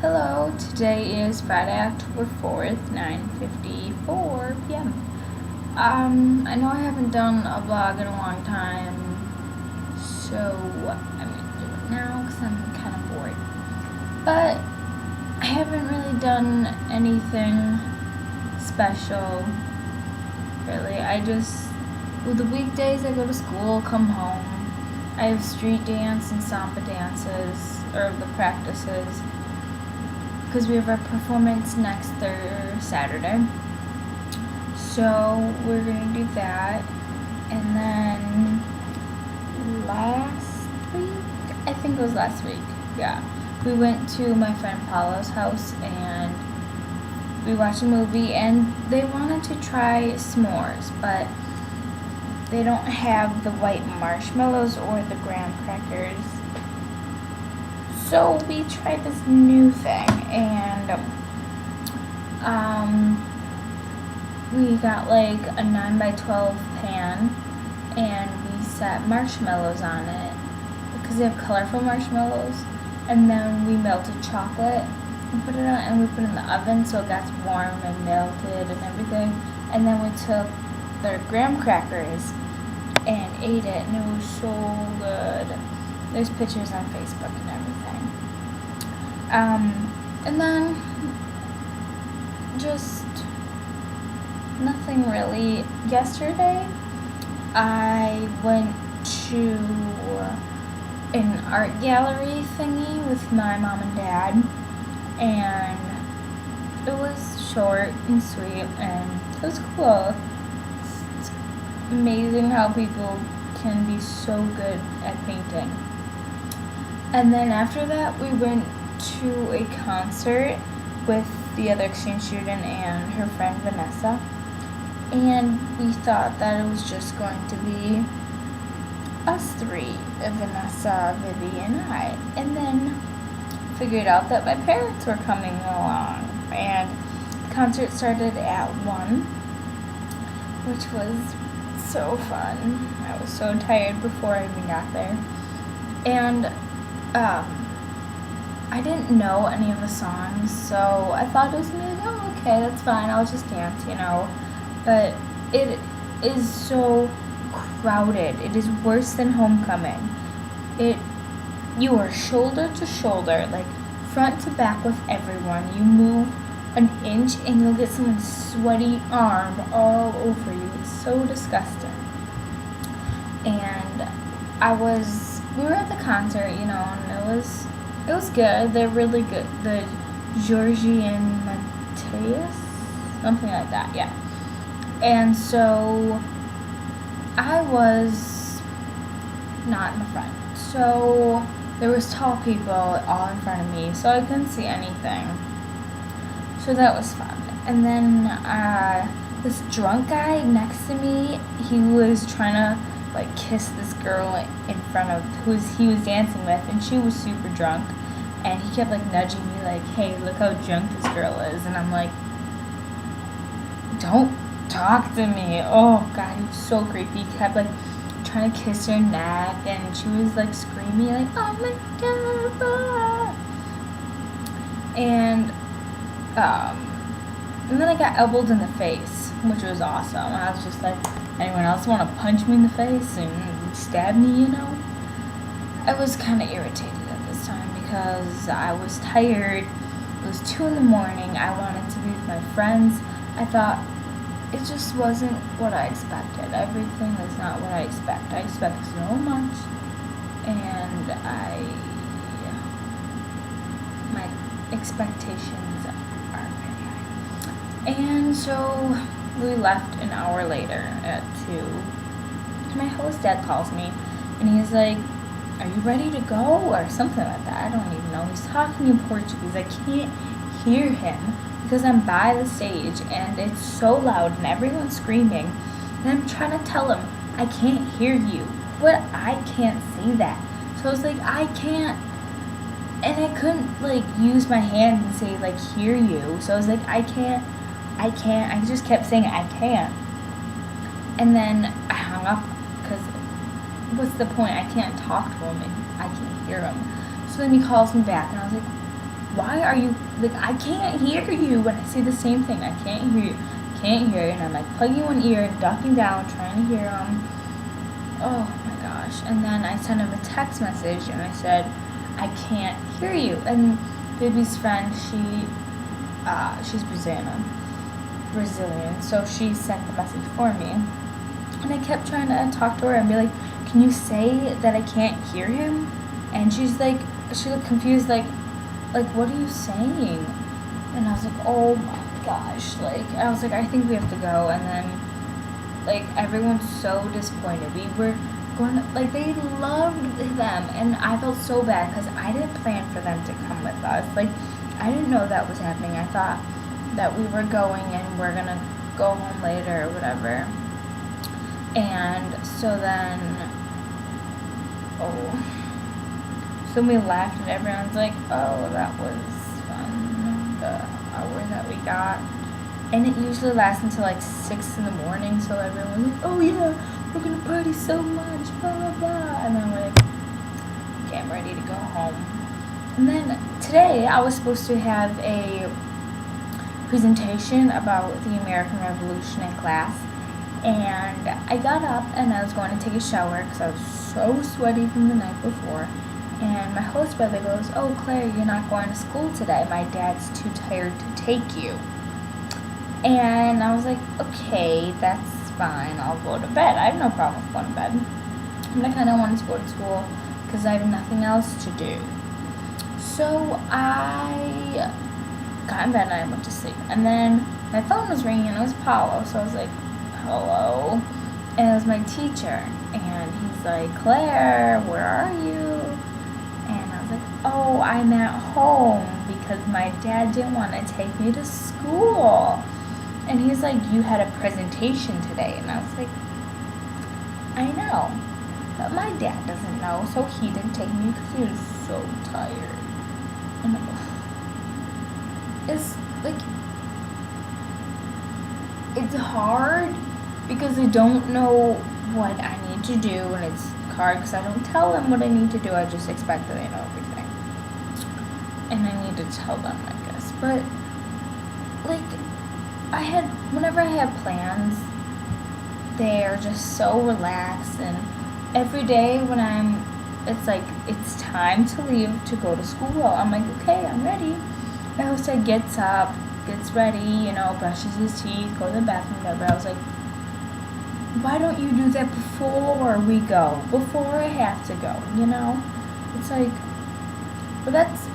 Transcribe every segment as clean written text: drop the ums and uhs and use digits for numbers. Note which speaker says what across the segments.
Speaker 1: Hello, today is Friday, October 4th, 9:54 p.m. I know I haven't done a vlog in a long time, so I'm going to do it now because I'm kind of bored. But I haven't really done anything special, really. The weekdays I go to school, come home. I have street dance and samba dances, or the practices, because we have our performance next Saturday. So we're going to do that. And then I think it was last week, yeah, we went to my friend Paula's house and we watched a movie, and they wanted to try s'mores, but they don't have the white marshmallows or the graham crackers. So we tried this new thing, and we got like a 9x12 pan, and we set marshmallows on it because they have colorful marshmallows, and then we melted chocolate and put it on, and we put it in the oven so it got warm and melted and everything, and then we took their graham crackers and ate it, and it was so good. There's pictures on Facebook and everything. And then just nothing really. Yesterday, I went to an art gallery thingy with my mom and dad, and it was short and sweet, and it was cool. It's amazing how people can be so good at painting. And then after that, we went to a concert with the other exchange student and her friend Vanessa, and we thought that it was just going to be us three, Vanessa, Vivi, and I, and then figured out that my parents were coming along, and the concert started at 1, which was so fun. I was so tired before I even got there, and I didn't know any of the songs, so I thought it was gonna be like, oh, okay, that's fine, I'll just dance, but it is so crowded. It is worse than homecoming. You are shoulder to shoulder, like front to back with everyone. You move an inch and you'll get someone's sweaty arm all over you. It's so disgusting. And we were at the concert, and it was good. They're really good. The Georgie and Mateus, something like that, yeah. And so I was not in the front. So there was tall people all in front of me, so I couldn't see anything. So that was fun. And then this drunk guy next to me, he was trying to kiss this girl in front of who he was dancing with, and she was super drunk, and he kept nudging me hey, look how drunk this girl is, and I'm like, don't talk to me. Oh god, he was so creepy. He kept trying to kiss her neck, and she was screaming oh my god, ah. And then I got elbowed in the face, which was awesome. I was just anyone else want to punch me in the face and stab me, I was kind of irritated at this time because I was tired. It was 2 a.m. I wanted to be with my friends. I thought it just wasn't what I expected. Everything was not what I expect. I expect so much, and my expectations are very high. And so we left an hour later at 2. My host dad calls me, and he's like, are you ready to go? Or something like that. I don't even know. He's talking in Portuguese. I can't hear him because I'm by the stage, and it's so loud, and everyone's screaming. And I'm trying to tell him, I can't hear you. But I can't say that. So I was like, I can't. And I couldn't, use my hand and say, hear you. So I was like, I can't. I just kept saying, I can't. And then I hung up because what's the point? I can't talk to him and I can't hear him. So then he calls me back, and I was like, why are you, like, I can't hear you when I say the same thing. I can't hear you. Can't hear you. And I'm like plugging one ear, ducking down, trying to hear him. Oh my gosh. And then I sent him a text message and I said, I can't hear you. And baby's friend, she's Brazilian, so she sent the message for me. And I kept trying to talk to her and be like, can you say that I can't hear him? And she looked confused, like, what are you saying? And I was like, oh my gosh, I was like, I think we have to go. And then, everyone's so disappointed. We were going to, they loved them, and I felt so bad because I didn't plan for them to come with us. I didn't know that was happening. I thought that we were going and we're going to go home later or whatever. And so then, so we laughed and everyone's like, oh, that was fun, the hour that we got. And it usually lasts until 6 in the morning, so everyone was like, oh yeah, we're gonna party so much, blah blah blah. And then we're like, okay, I'm ready to go home. And then today I was supposed to have a presentation about the American Revolution in class. And I got up and I was going to take a shower because I was so sweaty from the night before. And my host brother goes, oh, Claire, you're not going to school today. My dad's too tired to take you. And I was like, okay, that's fine. I'll go to bed. I have no problem with going to bed. And I kind of wanted to go to school because I have nothing else to do. So I got in bed and I went to sleep. And then my phone was ringing and it was Paulo. So I was like, hello. And it was my teacher. And he's like, Claire, where are you? And I was like, oh, I'm at home because my dad didn't want to take me to school. And he's like, you had a presentation today. And I was like, I know. But my dad doesn't know, so he didn't take me because he was so tired. And it's hard because I don't know what I need to do, and it's hard because I don't tell them what I need to do. I just expect that they know everything. And I need to tell them, I guess. But, whenever I have plans, they're just so relaxed, and every day when it's time to leave to go to school, I'm like, okay, I'm ready. My host gets up, gets ready, brushes his teeth, goes to the bathroom, whatever. I was like, why don't you do that before we go? Before I have to go, It's like, but that's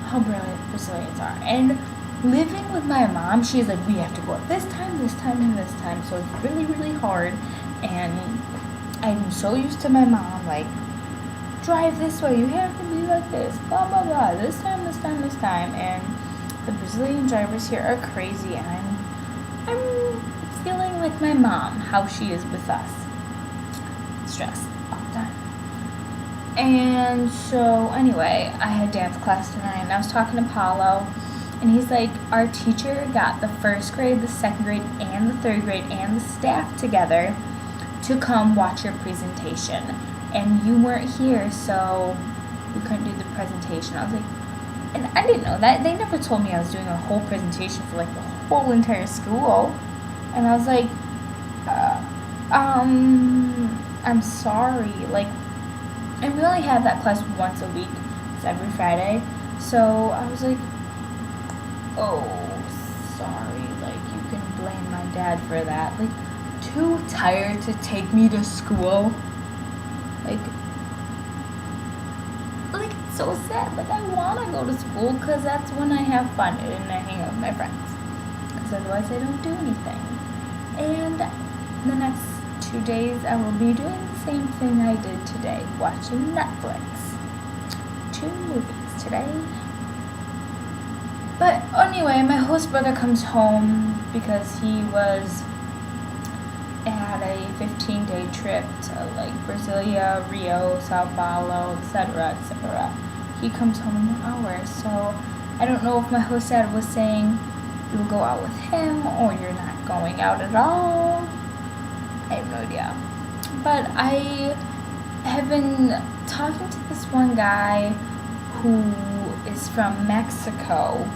Speaker 1: how brilliant Brazilians are. And living with my mom, she's like, we have to go at this time, this time, and this time. So it's really, really hard. And I'm so used to my mom, drive this way, you have to be like this, blah, blah, blah, this time, this time, this time. And the Brazilian drivers here are crazy, and I'm feeling like my mom, how she is with us. Stressed all the time. And so, anyway, I had dance class tonight, and I was talking to Paulo, and he's like, our teacher got the first grade, the second grade, and the third grade, and the staff together to come watch your presentation. And you weren't here, so we couldn't do the presentation. I was like, and I didn't know that. They never told me I was doing a whole presentation for, the whole entire school. And I was like, I'm sorry. And we only have that class once a week. It's every Friday. So I was like, oh, sorry. You can blame my dad for that. Too tired to take me to school. It's so sad. I want to go to school because that's when I have fun and I hang out with my friends. Because otherwise I don't do anything. And the next 2 days I will be doing the same thing I did today, watching Netflix. 2 movies today. But anyway, my host brother comes home because he was at a 15-day trip to Brasilia, Rio, Sao Paulo, etc., etc. He comes home in an hour, so I don't know if my host dad was saying you'll go out with him or you're not going out at all. I have no idea. But I have been talking to this one guy who is is from Mexico,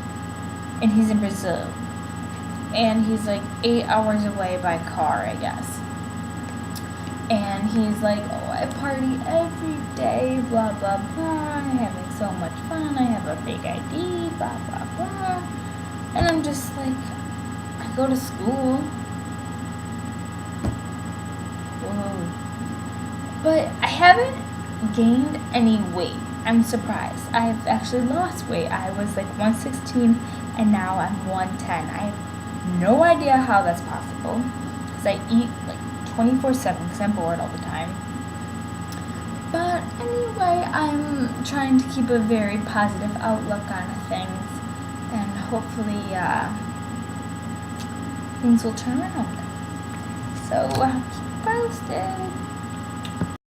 Speaker 1: and he's in Brazil. And he's like 8 hours away by car, I guess. And he's like, oh, I party every day, blah, blah, blah. I'm having so much fun. I have a fake ID, blah, blah, blah. And I'm just like, I go to school. Whoa. But I haven't gained any weight. I'm surprised. I've actually lost weight. I was like 116 and now I'm 110. I have no idea how that's possible because I eat like 24/7 because I'm bored all the time. But anyway, I'm trying to keep a very positive outlook on things, and hopefully things will turn around. So keep posted.